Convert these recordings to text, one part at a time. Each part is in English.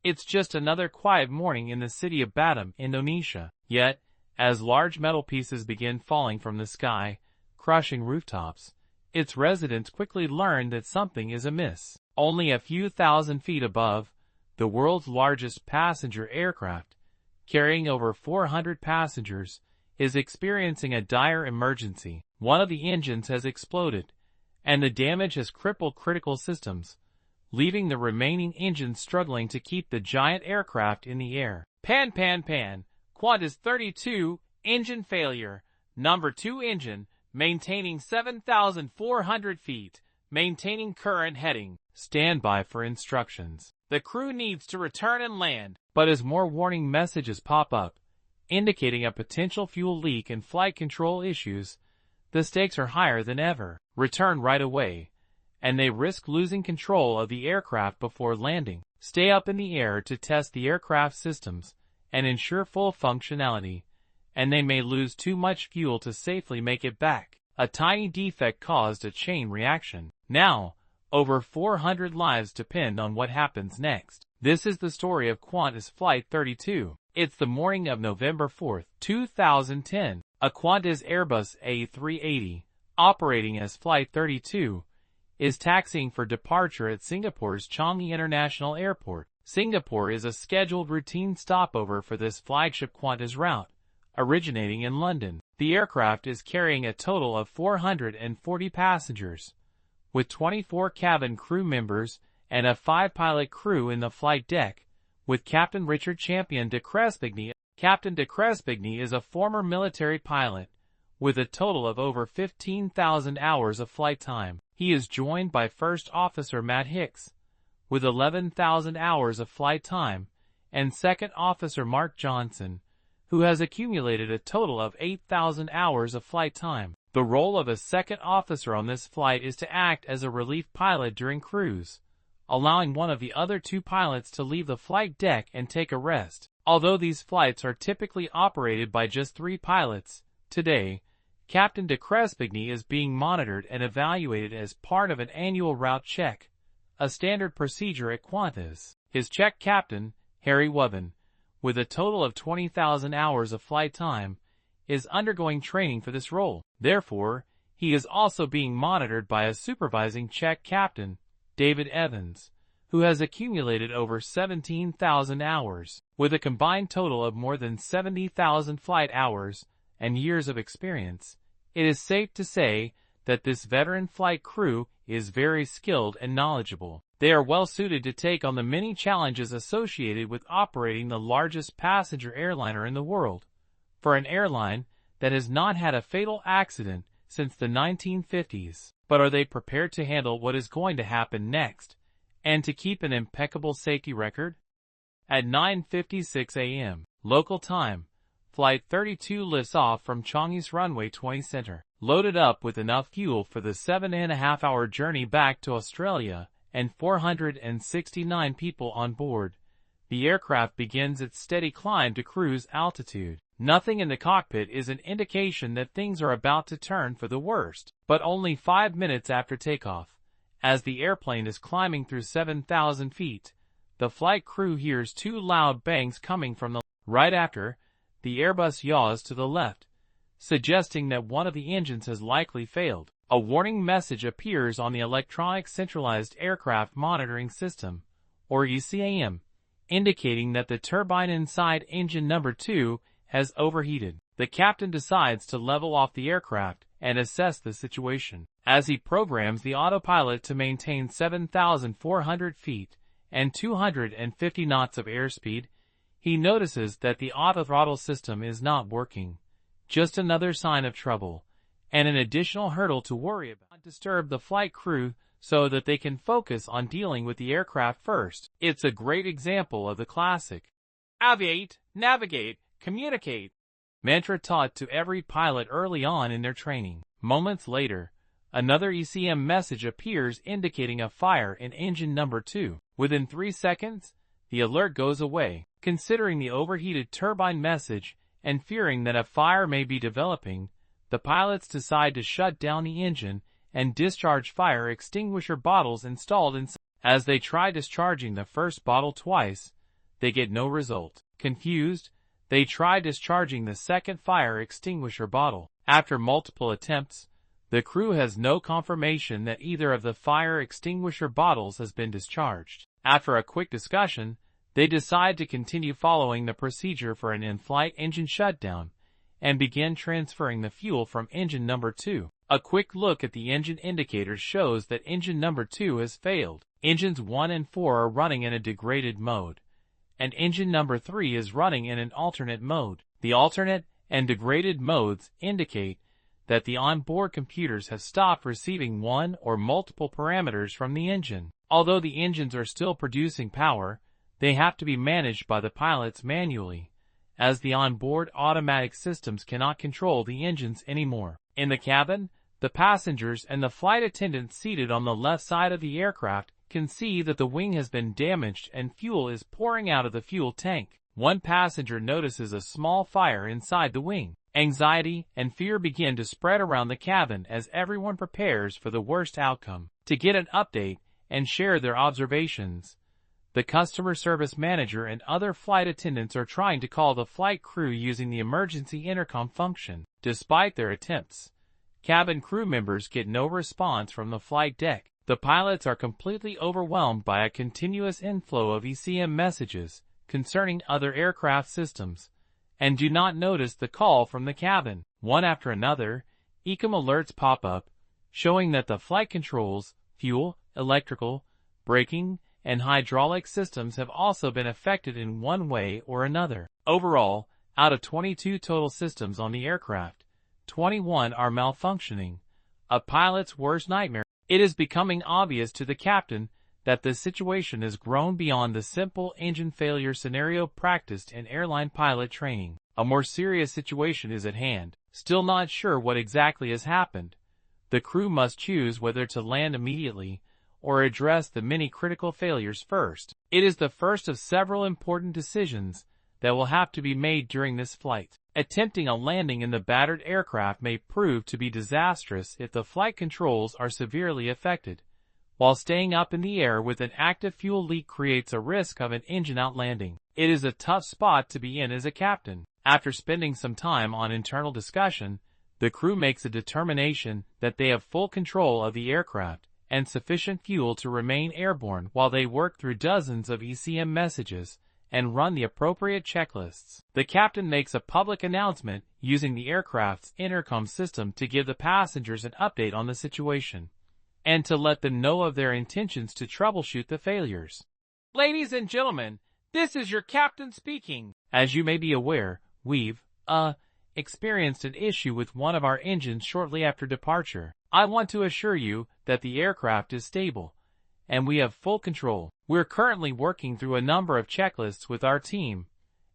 It's just another quiet morning in the city of Batam, Indonesia. Yet, as large metal pieces begin falling from the sky, crushing rooftops, its residents quickly learn that something is amiss. Only a few thousand feet above, the world's largest passenger aircraft, carrying over 400 passengers, is experiencing a dire emergency. One of the engines has exploded, and the damage has crippled critical systems, leaving the remaining engines struggling to keep the giant aircraft in the air. Pan. Qantas 32, engine failure. Number 2 engine, maintaining 7,400 feet, maintaining current heading. Stand by for instructions. The crew needs to return and land. But as more warning messages pop up, indicating a potential fuel leak and flight control issues, the stakes are higher than ever. Return right away, and they risk losing control of the aircraft before landing. Stay up in the air to test the aircraft systems and ensure full functionality, and they may lose too much fuel to safely make it back. A tiny defect caused a chain reaction. Now, over 400 lives depend on what happens next. This is the story of Qantas Flight 32. It's the morning of November 4, 2010. A Qantas Airbus A380, operating as Flight 32, is taxiing for departure at Singapore's Changi International Airport. Singapore is a scheduled routine stopover for this flagship Qantas route, originating in London. The aircraft is carrying a total of 440 passengers, with 24 cabin crew members and a 5-pilot crew in the flight deck, with Captain Richard Champion de Crespigny. Captain de Crespigny is a former military pilot, with a total of over 15,000 hours of flight time. He is joined by First Officer Matt Hicks, with 11,000 hours of flight time, and Second Officer Mark Johnson, who has accumulated a total of 8,000 hours of flight time. The role of a second officer on this flight is to act as a relief pilot during cruise, allowing one of the other 2 pilots to leave the flight deck and take a rest. Although these flights are typically operated by just 3 pilots, today, Captain de Crespigny is being monitored and evaluated as part of an annual route check, a standard procedure at Qantas. His check captain, Harry Wubbin, with a total of 20,000 hours of flight time, is undergoing training for this role. Therefore, he is also being monitored by a supervising check captain, David Evans, who has accumulated over 17,000 hours. With a combined total of more than 70,000 flight hours and years of experience, it is safe to say that this veteran flight crew is very skilled and knowledgeable. They are well suited to take on the many challenges associated with operating the largest passenger airliner in the world, for an airline that has not had a fatal accident since the 1950s. But are they prepared to handle what is going to happen next, and to keep an impeccable safety record? At 9:56 a.m. local time, Flight 32 lifts off from Changi's runway 20 center, loaded up with enough fuel for the 7.5-hour journey back to Australia and 469 people on board. The aircraft begins its steady climb to cruise altitude. Nothing in the cockpit is an indication that things are about to turn for the worst. But only 5 minutes after takeoff, as the airplane is climbing through 7,000 feet, the flight crew hears 2 loud bangs coming from the right after. The Airbus yaws to the left, suggesting that one of the engines has likely failed. A warning message appears on the Electronic Centralized Aircraft Monitoring System, or ECAM, indicating that the turbine inside engine number 2 has overheated. The captain decides to level off the aircraft and assess the situation. As he programs the autopilot to maintain 7,400 feet and 250 knots of airspeed, he notices that the auto-throttle system is not working. Just another sign of trouble, and an additional hurdle to worry about. Disturb the flight crew so that they can focus on dealing with the aircraft first. It's a great example of the classic aviate, navigate, communicate mantra taught to every pilot early on in their training. Moments later, another ECM message appears indicating a fire in engine number 2. Within 3 seconds, the alert goes away. Considering the overheated turbine message and fearing that a fire may be developing, the pilots decide to shut down the engine and discharge fire extinguisher bottles installed inside. As they try discharging the first bottle twice, they get no result. Confused, they try discharging the second fire extinguisher bottle. After multiple attempts, the crew has no confirmation that either of the fire extinguisher bottles has been discharged. After a quick discussion, they decide to continue following the procedure for an in-flight engine shutdown and begin transferring the fuel from engine number 2. A quick look at the engine indicators shows that engine number 2 has failed. Engines 1 and 4 are running in a degraded mode, and engine number 3 is running in an alternate mode. The alternate and degraded modes indicate that the onboard computers have stopped receiving one or multiple parameters from the engine. Although the engines are still producing power, they have to be managed by the pilots manually, as the onboard automatic systems cannot control the engines anymore. In the cabin, the passengers and the flight attendants seated on the left side of the aircraft can see that the wing has been damaged and fuel is pouring out of the fuel tank. One passenger notices a small fire inside the wing. Anxiety and fear begin to spread around the cabin as everyone prepares for the worst outcome. To get an update and share their observations, the customer service manager and other flight attendants are trying to call the flight crew using the emergency intercom function. Despite their attempts, cabin crew members get no response from the flight deck. The pilots are completely overwhelmed by a continuous inflow of ECM messages concerning other aircraft systems, and do not notice the call from the cabin. One after another, ECM alerts pop up, showing that the flight controls, fuel, electrical, braking, and hydraulic systems have also been affected in one way or another. Overall, out of 22 total systems on the aircraft, 21 are malfunctioning, a pilot's worst nightmare. It is becoming obvious to the captain that the situation has grown beyond the simple engine failure scenario practiced in airline pilot training. A more serious situation is at hand. Still not sure what exactly has happened, the crew must choose whether to land immediately or address the many critical failures first. It is the first of several important decisions that will have to be made during this flight. Attempting a landing in the battered aircraft may prove to be disastrous if the flight controls are severely affected, while staying up in the air with an active fuel leak creates a risk of an engine outlanding. It is a tough spot to be in as a captain. After spending some time on internal discussion, the crew makes a determination that they have full control of the aircraft and sufficient fuel to remain airborne while they work through dozens of ECM messages and run the appropriate checklists. The captain makes a public announcement using the aircraft's intercom system to give the passengers an update on the situation and to let them know of their intentions to troubleshoot the failures. Ladies and gentlemen, this is your captain speaking. As you may be aware, we've experienced an issue with one of our engines shortly after departure. I want to assure you that the aircraft is stable, and we have full control. We're currently working through a number of checklists with our team,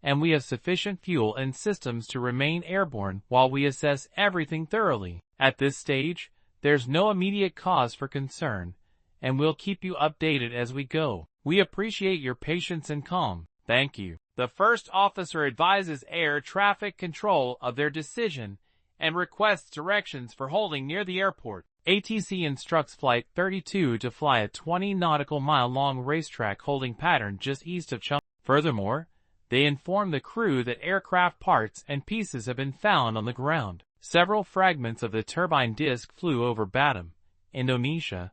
and we have sufficient fuel and systems to remain airborne while we assess everything thoroughly. At this stage, there's no immediate cause for concern, and we'll keep you updated as we go. We appreciate your patience and calm. Thank you. The first officer advises air traffic control of their decision and requests directions for holding near the airport. ATC instructs Flight 32 to fly a 20 nautical mile long racetrack holding pattern just east of Chum. Furthermore, they inform the crew that aircraft parts and pieces have been found on the ground. Several fragments of the turbine disc flew over Batam, Indonesia,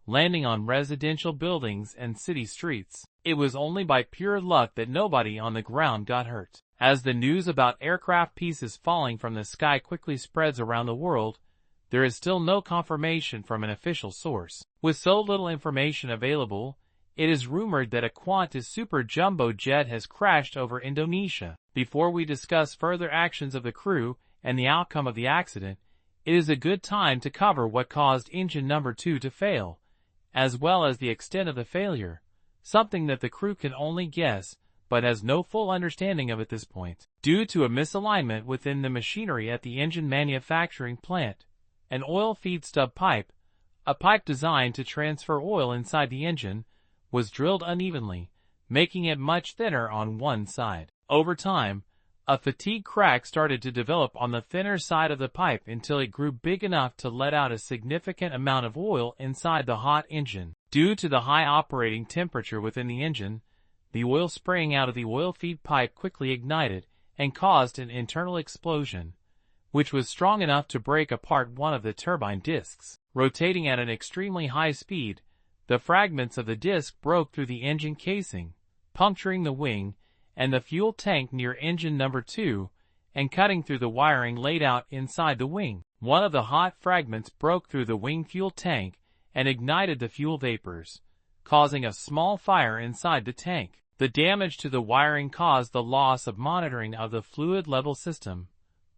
landing on residential buildings and city streets. It was only by pure luck that nobody on the ground got hurt. As the news about aircraft pieces falling from the sky quickly spreads around the world, there is still no confirmation from an official source. With so little information available, it is rumored that a Qantas super jumbo jet has crashed over Indonesia. Before we discuss further actions of the crew and the outcome of the accident, it is a good time to cover what caused engine number 2 to fail, as well as the extent of the failure, something that the crew can only guess but has no full understanding of at this point. Due to a misalignment within the machinery at the engine manufacturing plant, an oil feed stub pipe, a pipe designed to transfer oil inside the engine, was drilled unevenly, making it much thinner on one side. Over time, a fatigue crack started to develop on the thinner side of the pipe until it grew big enough to let out a significant amount of oil inside the hot engine. Due to the high operating temperature within the engine, The oil spraying out of the oil feed pipe quickly ignited and caused an internal explosion, which was strong enough to break apart one of the turbine discs. Rotating at an extremely high speed, the fragments of the disc broke through the engine casing, puncturing the wing and the fuel tank near engine number 2 and cutting through the wiring laid out inside the wing. One of the hot fragments broke through the wing fuel tank and ignited the fuel vapors, causing a small fire inside the tank. The damage to the wiring caused the loss of monitoring of the fluid level system,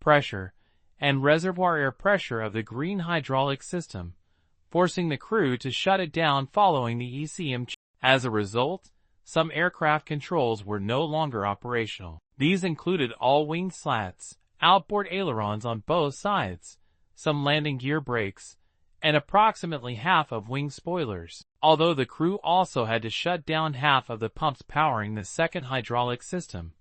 pressure, and reservoir air pressure of the green hydraulic system, forcing the crew to shut it down following the ECM change. As a result, some aircraft controls were no longer operational. These included all wing slats, outboard ailerons on both sides, some landing gear brakes, and approximately half of wing spoilers. Although the crew also had to shut down half of the pumps powering the second hydraulic system,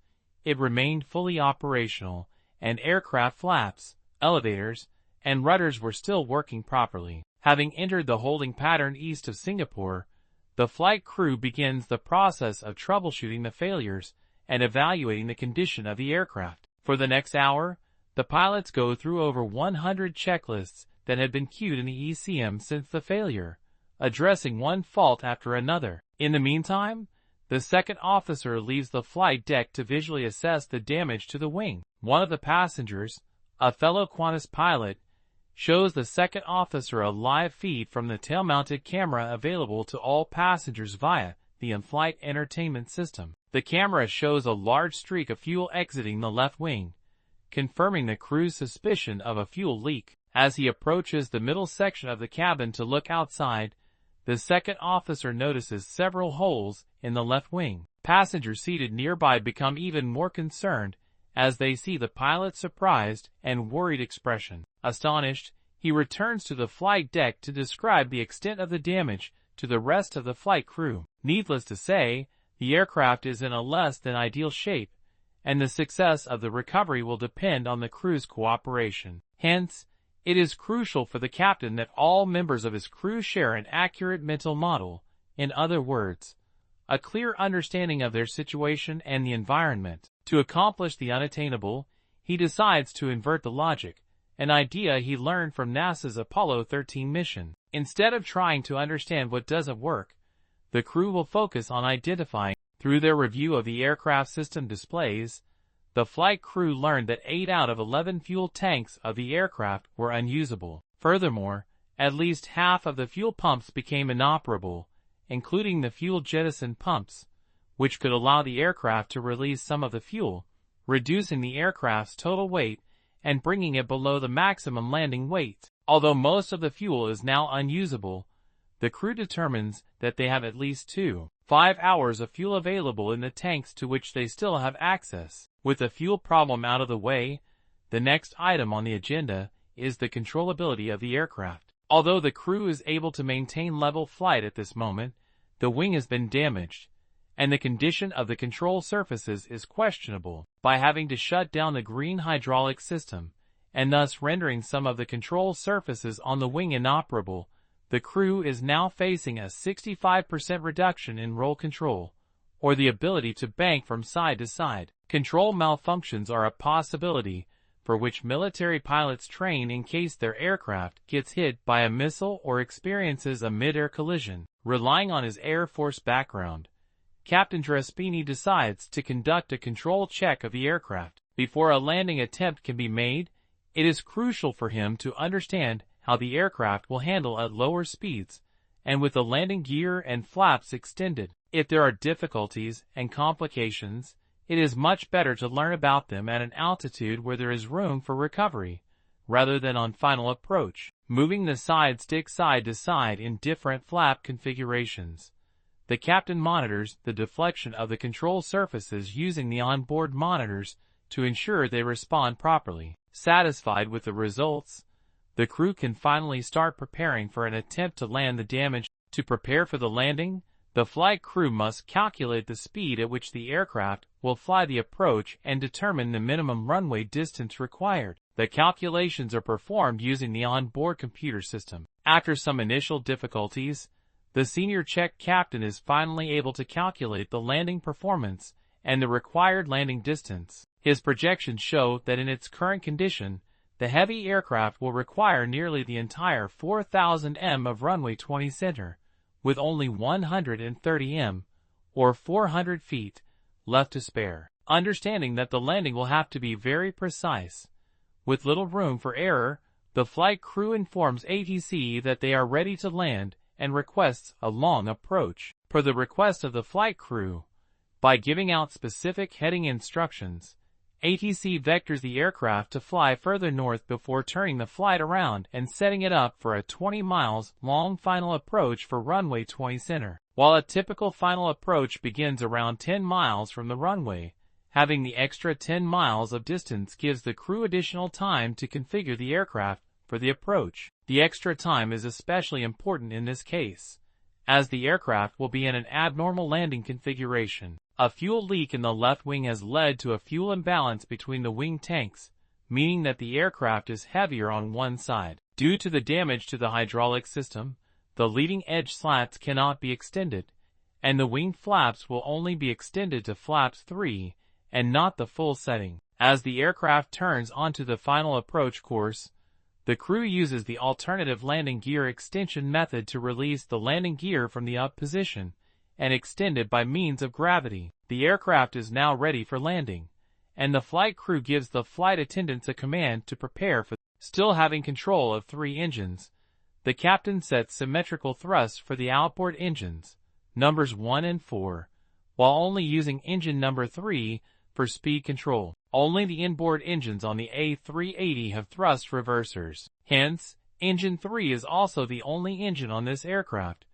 it remained fully operational, and aircraft flaps, elevators, and rudders were still working properly. Having entered the holding pattern east of Singapore, the flight crew begins the process of troubleshooting the failures and evaluating the condition of the aircraft. For the next hour, the pilots go through over 100 checklists that had been queued in the ECM since the failure, addressing one fault after another. In the meantime, the second officer leaves the flight deck to visually assess the damage to the wing. One of the passengers, a fellow Qantas pilot, shows the second officer a live feed from the tail-mounted camera available to all passengers via the in-flight entertainment system. The camera shows a large streak of fuel exiting the left wing, confirming the crew's suspicion of a fuel leak. As he approaches the middle section of the cabin to look outside, the second officer notices several holes in the left wing. Passengers seated nearby become even more concerned as they see the pilot's surprised and worried expression. Astonished, he returns to the flight deck to describe the extent of the damage to the rest of the flight crew. Needless to say, the aircraft is in a less than ideal shape, and the success of the recovery will depend on the crew's cooperation. Hence, it is crucial for the captain that all members of his crew share an accurate mental model, in other words, a clear understanding of their situation and the environment. To accomplish the unattainable, he decides to invert the logic, an idea he learned from NASA's Apollo 13 mission. Instead of trying to understand what doesn't work, the crew will focus on identifying. Through their review of the aircraft system displays, the flight crew learned that 8 out of 11 fuel tanks of the aircraft were unusable. Furthermore, at least half of the fuel pumps became inoperable, including the fuel jettison pumps, which could allow the aircraft to release some of the fuel, reducing the aircraft's total weight and bringing it below the maximum landing weight. Although most of the fuel is now unusable, the crew determines that they have at least 5 hours of fuel available in the tanks to which they still have access. With the fuel problem out of the way, the next item on the agenda is the controllability of the aircraft. Although the crew is able to maintain level flight at this moment, the wing has been damaged, and the condition of the control surfaces is questionable. By having to shut down the green hydraulic system, and thus rendering some of the control surfaces on the wing inoperable, the crew is now facing a 65% reduction in roll control, or the ability to bank from side to side. Control malfunctions are a possibility for which military pilots train in case their aircraft gets hit by a missile or experiences a mid-air collision. Relying on his Air Force background, Captain Drespini decides to conduct a control check of the aircraft. Before a landing attempt can be made, it is crucial for him to understand how the aircraft will handle at lower speeds and with the landing gear and flaps extended. If there are difficulties and complications, it is much better to learn about them at an altitude where there is room for recovery, rather than on final approach. Moving the side stick side to side in different flap configurations, the captain monitors the deflection of the control surfaces using the onboard monitors to ensure they respond properly. Satisfied with the results, the crew can finally start preparing for an attempt to land the damage. To prepare for the landing, the flight crew must calculate the speed at which the aircraft will fly the approach and determine the minimum runway distance required. The calculations are performed using the onboard computer system. After some initial difficulties, The senior check captain is finally able to calculate the landing performance and the required landing distance. His projections show that in its current condition, the heavy aircraft will require nearly the entire 4,000 m of runway 20 center, with only 130 m, or 400 feet, left to spare. Understanding that the landing will have to be very precise, with little room for error, the flight crew informs ATC that they are ready to land and requests a long approach. Per the request of the flight crew, by giving out specific heading instructions, ATC vectors the aircraft to fly further north before turning the flight around and setting it up for a 20 miles long final approach for runway 20 center. While a typical final approach begins around 10 miles from the runway, having the extra 10 miles of distance gives the crew additional time to configure the aircraft for the approach. The extra time is especially important in this case, as the aircraft will be in an abnormal landing configuration. A fuel leak in the left wing has led to a fuel imbalance between the wing tanks, meaning that the aircraft is heavier on one side. Due to the damage to the hydraulic system, the leading edge slats cannot be extended, and the wing flaps will only be extended to flaps 3 and not the full setting. As the aircraft turns onto the final approach course, the crew uses the alternative landing gear extension method to release the landing gear from the up position and extend it by means of gravity. The aircraft is now ready for landing, and the flight crew gives the flight attendants a command to prepare for. Still having control of 3 engines, the captain sets symmetrical thrust for the outboard engines, numbers 1 and 4, while only using engine number 3 for speed control. Only the inboard engines on the A380 have thrust reversers. Hence, engine 3 is also the only engine on this aircraft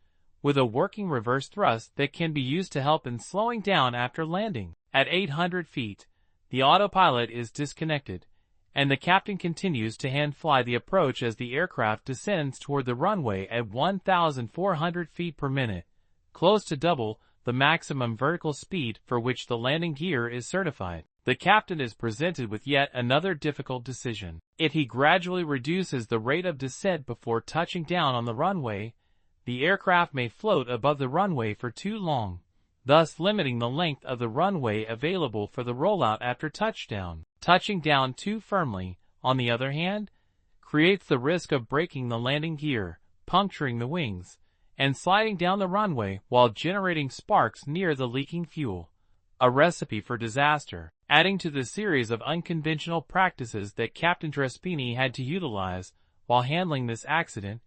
with a working reverse thrust that can be used to help in slowing down after landing. At 800 feet, the autopilot is disconnected, and the captain continues to hand fly the approach as the aircraft descends toward the runway at 1,400 feet per minute, close to double the maximum vertical speed for which the landing gear is certified. The captain is presented with yet another difficult decision. If he gradually reduces the rate of descent before touching down on the runway, the aircraft may float above the runway for too long, thus limiting the length of the runway available for the rollout after touchdown. Touching down too firmly, on the other hand, creates the risk of breaking the landing gear, puncturing the wings, and sliding down the runway while generating sparks near the leaking fuel. A recipe for disaster. Adding to the series of unconventional practices that Captain Drespini had to utilize while handling this accident,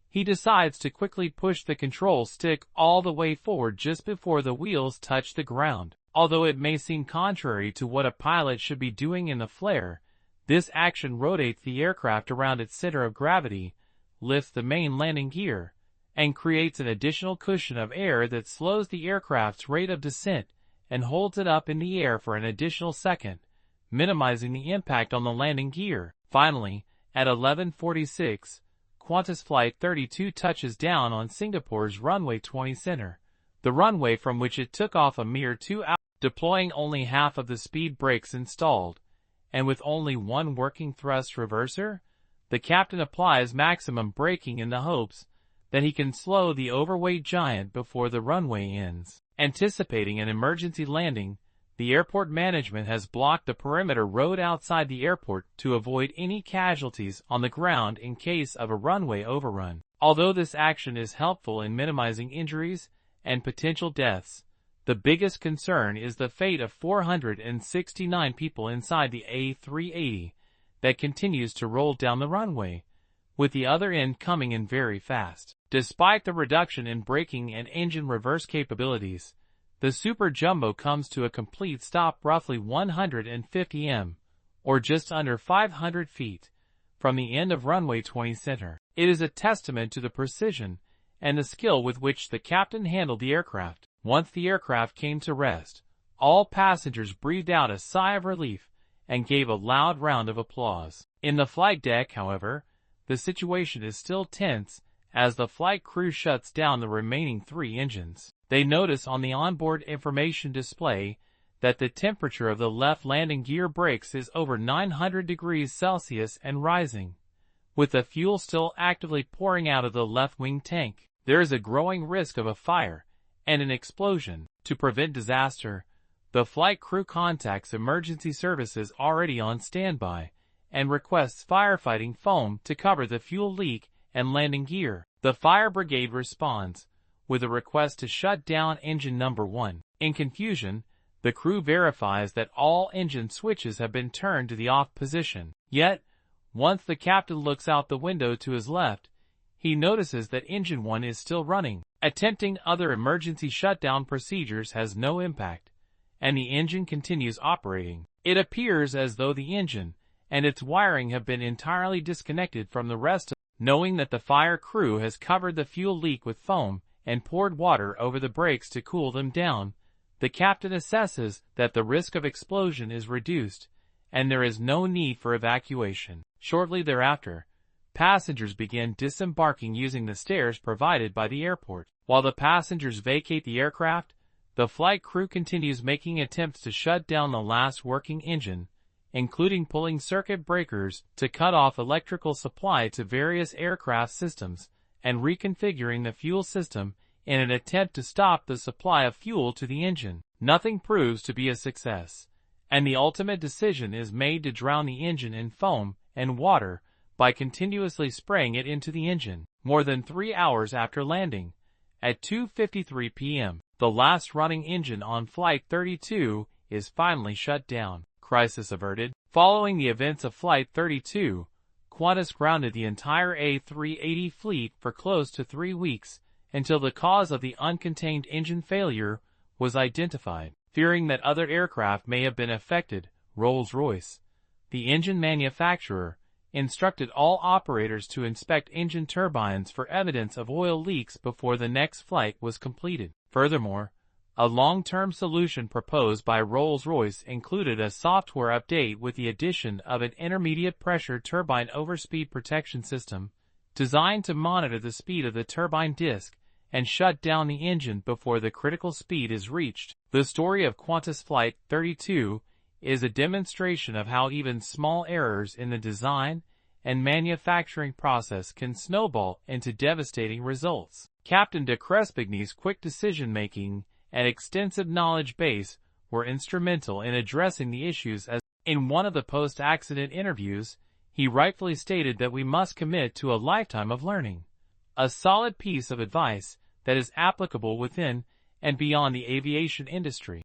he decides to quickly push the control stick all the way forward just before the wheels touch the ground. Although it may seem contrary to what a pilot should be doing in the flare, this action rotates the aircraft around its center of gravity, lifts the main landing gear, and creates an additional cushion of air that slows the aircraft's rate of descent and holds it up in the air for an additional second, minimizing the impact on the landing gear. Finally, at 11:46, Qantas Flight 32 touches down on Singapore's runway 20 center, the runway from which it took off a mere 2 hours, deploying only half of the speed brakes installed, and with only one working thrust reverser. The captain applies maximum braking in the hopes that he can slow the overweight giant before the runway ends. Anticipating an emergency landing, the airport management has blocked the perimeter road outside the airport to avoid any casualties on the ground in case of a runway overrun. Although this action is helpful in minimizing injuries and potential deaths, the biggest concern is the fate of 469 people inside the A380 that continues to roll down the runway, with the other end coming in very fast. Despite the reduction in braking and engine reverse capabilities, the Super Jumbo comes to a complete stop roughly 150 m, or just under 500 feet, from the end of runway 20 center. It is a testament to the precision and the skill with which the captain handled the aircraft. Once the aircraft came to rest, all passengers breathed out a sigh of relief and gave a loud round of applause. In the flight deck, however, the situation is still tense as the flight crew shuts down the remaining 3 engines. They notice on the onboard information display that the temperature of the left landing gear brakes is over 900 degrees Celsius and rising, with the fuel still actively pouring out of the left wing tank. there is a growing risk of a fire and an explosion. To prevent disaster, the flight crew contacts emergency services already on standby and requests firefighting foam to cover the fuel leak and landing gear. The fire brigade responds with a request to shut down engine number 1. In confusion, the crew verifies that all engine switches have been turned to the off position. Yet, once the captain looks out the window to his left, he notices that engine 1 is still running. Attempting other emergency shutdown procedures has no impact, and the engine continues operating. It appears as though the engine and its wiring have been entirely disconnected from the rest of. Knowing that the fire crew has covered the fuel leak with foam and poured water over the brakes to cool them down, the captain assesses that the risk of explosion is reduced and there is no need for evacuation. Shortly thereafter, passengers begin disembarking using the stairs provided by the airport. While the passengers vacate the aircraft, the flight crew continues making attempts to shut down the last working engine, including pulling circuit breakers to cut off electrical supply to various aircraft systems and reconfiguring the fuel system in an attempt to stop the supply of fuel to the engine. Nothing proves to be a success, and the ultimate decision is made to drown the engine in foam and water by continuously spraying it into the engine. More than 3 hours after landing, at 2:53 p.m., the last running engine on Flight 32 is finally shut down. Crisis averted. Following the events of Flight 32, Qantas grounded the entire A380 fleet for close to 3 weeks until the cause of the uncontained engine failure was identified. Fearing that other aircraft may have been affected, Rolls-Royce, the engine manufacturer, instructed all operators to inspect engine turbines for evidence of oil leaks before the next flight was completed. Furthermore, a long-term solution proposed by Rolls-Royce included a software update with the addition of an intermediate pressure turbine overspeed protection system designed to monitor the speed of the turbine disk and shut down the engine before the critical speed is reached. The story of Qantas Flight 32 is a demonstration of how even small errors in the design and manufacturing process can snowball into devastating results. Captain de Crespigny's quick decision-making and extensive knowledge base were instrumental in addressing the issues. As in one of the post-accident interviews, he rightfully stated that we must commit to a lifetime of learning, a solid piece of advice that is applicable within and beyond the aviation industry.